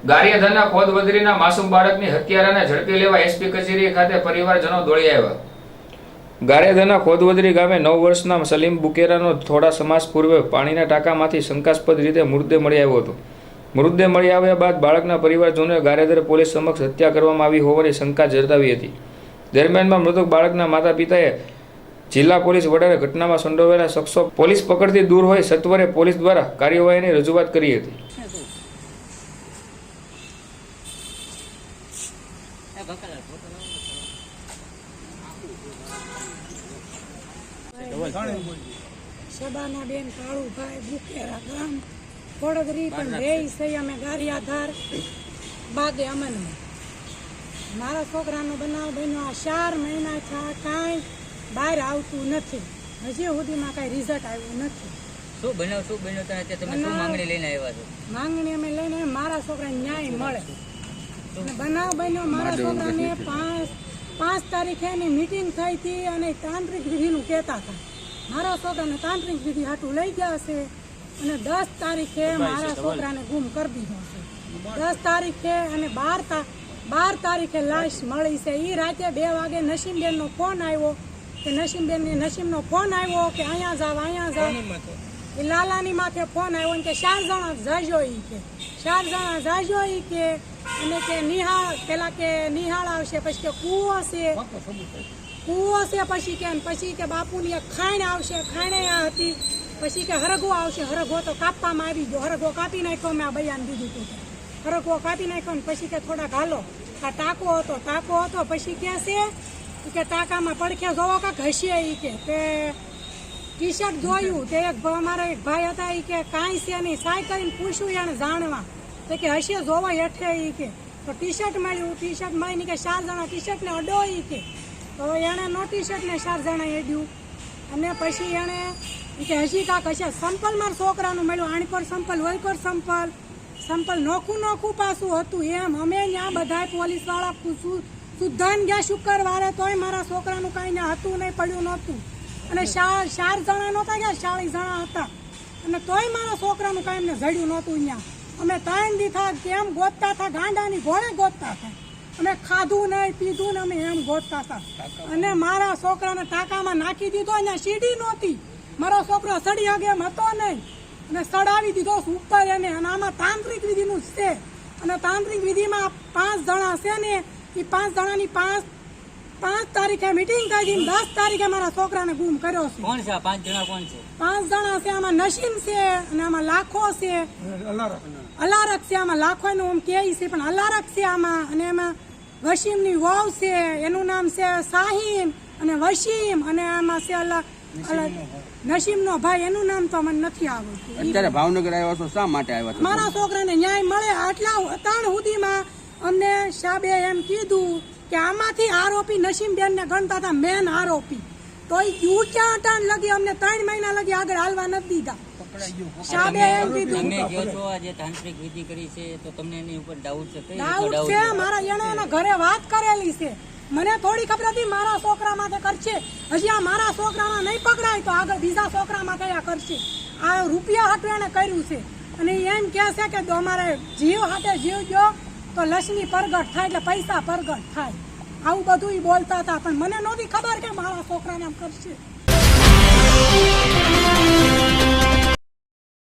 ગારિયાધારના ખોદવદરીના માસૂમ બાળકની હત્યારાને ઝડપી લેવા એસપી કચેરી ખાતે પરિવારજનો દોડી આવ્યા। ગારિયાધારના ખોદવદરી ગામે 9 વર્ષના સલીમ બુકેરાનો થોડા સમાસ પૂર્વે પાણીના ટાંકામાંથી શંકાસ્પદ રીતે મૃતદેહ મળી આવ્યો હતો। મૃતદેહ મળી આવ્યા બાદ બાળકના પરિવારજનોએ ગારિયાધાર પોલીસ સમક્ષ હત્યા કરવામાં આવી હોવાની શંકા જતાવી હતી। દરમિયાનમાં મૃતક બાળકના માતા પિતાએ જિલ્લા પોલીસ વડાને ઘટનામાં સંડોવાયેલા શખ્સો પોલીસ પકડથી દૂર હોય સત્વરે પોલીસ દ્વારા કાર્યવાહીની રજૂઆત કરી હતી। શબાનાબેન કાળુભાઈ બુકેરા ગામ ખોડદરી પણ રહી છે અમે ગારિયાધાર બાગે અમન મારા છોકરાનો બનાવ બન્યો આ 4 મહિના થયા કાંઈ બહાર આવતું નથી। હજી સુધીમાં કાંઈ રિઝલ્ટ આવ્યું નથી। શું બન્યો તમે શું માંગણી લઈને આવ્યા છો? માંગણી અમે લઈને મારા છોકરાને ન્યાય મળે। બનાવ બન્યો મારા છોકરાને 5 તારીખે એની મીટિંગ થઈ હતી અને તાંત્રિક વિધિનું કહેતા હતા। મારા છોકરાને તાંત્રિક વિધિ હાટું લઈ ગયા છે અને 10 તારીખે મારા છોકરાને ગુમ કરી દીધો છે। 10 તારીખે અને 12 તારીખે લાશ મળી છે। એ રાતે 2 વાગે નસીમબેનનો ફોન આવ્યો કે નસીમનો ફોન આવ્યો કે અહીંયા જાવ એ લાલાની માથે ફોન આવ્યો કે 4 જણા જાજો ઈ કે 4 જણા જાજો ઈ કે અને કે નિહાળ આવશે પછી કે કૂવો છે પછી કે બાપુની એક ખાણ આવશે ખાણે આ હતી પછી કે હરગો આવશે હરગો તો કાપવામાં આવી ગયો હરગો કાપી નાખ્યો મેં આ બયાન દીધું હતું હરગો કાપી નાખ્યો ને પછી કે થોડાક હાલો આ ટાંકો હતો પછી કે છે કે ટાંકામાં પડખે જોવો કાંક હશે એ કે ટી શર્ટ જોયું તે અમારા એક ભાઈ હતા એ કે કાંઈ છે નહીં સાય કરીને પૂછ્યું એને જાણવા તો કે હશે જોવા હેઠે એ કે તો ટી શર્ટ મળીને કે 4 જણા ટી શર્ટને અડો એ કે તો એણે નો ટી શર્ટને 4 જણા એડ્યું અને પછી એણે કે હજી કાંક હશે સંપલ મારા છોકરાનું મળ્યું આણકોર સંપલ વલકોર સંપલ નોખું પાછું હતું એમ અમે ત્યાં બધા પોલીસવાળા સુધાન ગયા શુક્રવારે તોય મારા છોકરાનું કાંઈ ને હતું નહીં પડ્યું નહોતું અને 4 જણા નહોતા ગયા 40 જણા હતા અને તોય મારા છોકરાનું કાંઈ એમને જડ્યું નહોતું અહીંયા અમે 3 દી થા કેમ ગોતતા હતા ગાંડાની ઘોડે ગોતતા હતા અમે ખાધું નહીં પીધું ને અમે એમ ગોતતા હતા અને મારા છોકરાને ટાંકામાં નાખી દીધો અહીંયા સીડી નહોતી મારો છોકરો સડી આગે એમ હતો નહીં અને સડાવી દીધો ઉપર એને અને આમાં તાંત્રિક વિધિનું છે અને તાંત્રિક વિધિમાં 5 જણા છે ને એ 5 જણાની 5 તારીખે મીટિંગ થઈ હતી 10 તારીખે મારા છોકરાને ગુમ કર્યો છે। કોણ છે 5 જણા કોણ છે? 5 જણા છે આમાં નસીમ છે અને આમાં લાખો છે અલારક છે આમાં લાખોનું આમ કે છે પણ અલારક છે આમાં અને એમાં વસીમની વહુ છે એનું નામ છે શાહીન અને વસીમ અને આમાં છે નસીમનો ભાઈ એનું નામ તો મને નથી આવડતું। અત્યારે ભાવનગર આવ્યા છો શા માટે આવ્યા છો? મારા છોકરાને ન્યાય મળે આટલા અતાણ સુધીમાં અમને સાહેબે એમ કીધું કે આમાંથી આરોપી નસીમબેનને ગણતા હતા મેન આરોપી તો એ ક્યાં અટાણ લગી અમને 3 મહિના લગી આગળ હાલવા નથી દીધા। સાહેબે એમ કીધું તમે કહો છો આ જે તાંત્રિક વિધિ કરી છે તો તમને એની ઉપર ડાઉટ છે? ડાઉટ છે મારા એના ઘરે વાત કરેલી છે મને થોડી ખબર હતી મારા છોકરા માટે કરશે હજી આ મારા છોકરામાં નહીં પકડાય તો આગળ બીજા છોકરામાં કયા કરશે આ રૂપિયા હાટું એને કર્યું છે અને એમ કહે છે કે અમારે જીવ હાટે જીવ ગયો તો લક્ષ્મી પ્રગટ થાય એટલે પૈસા પ્રગટ થાય આવું બધું ઈ બોલતા હતા પણ મને નહોતી ખબર કે મારા છોકરાને એમ કરશે।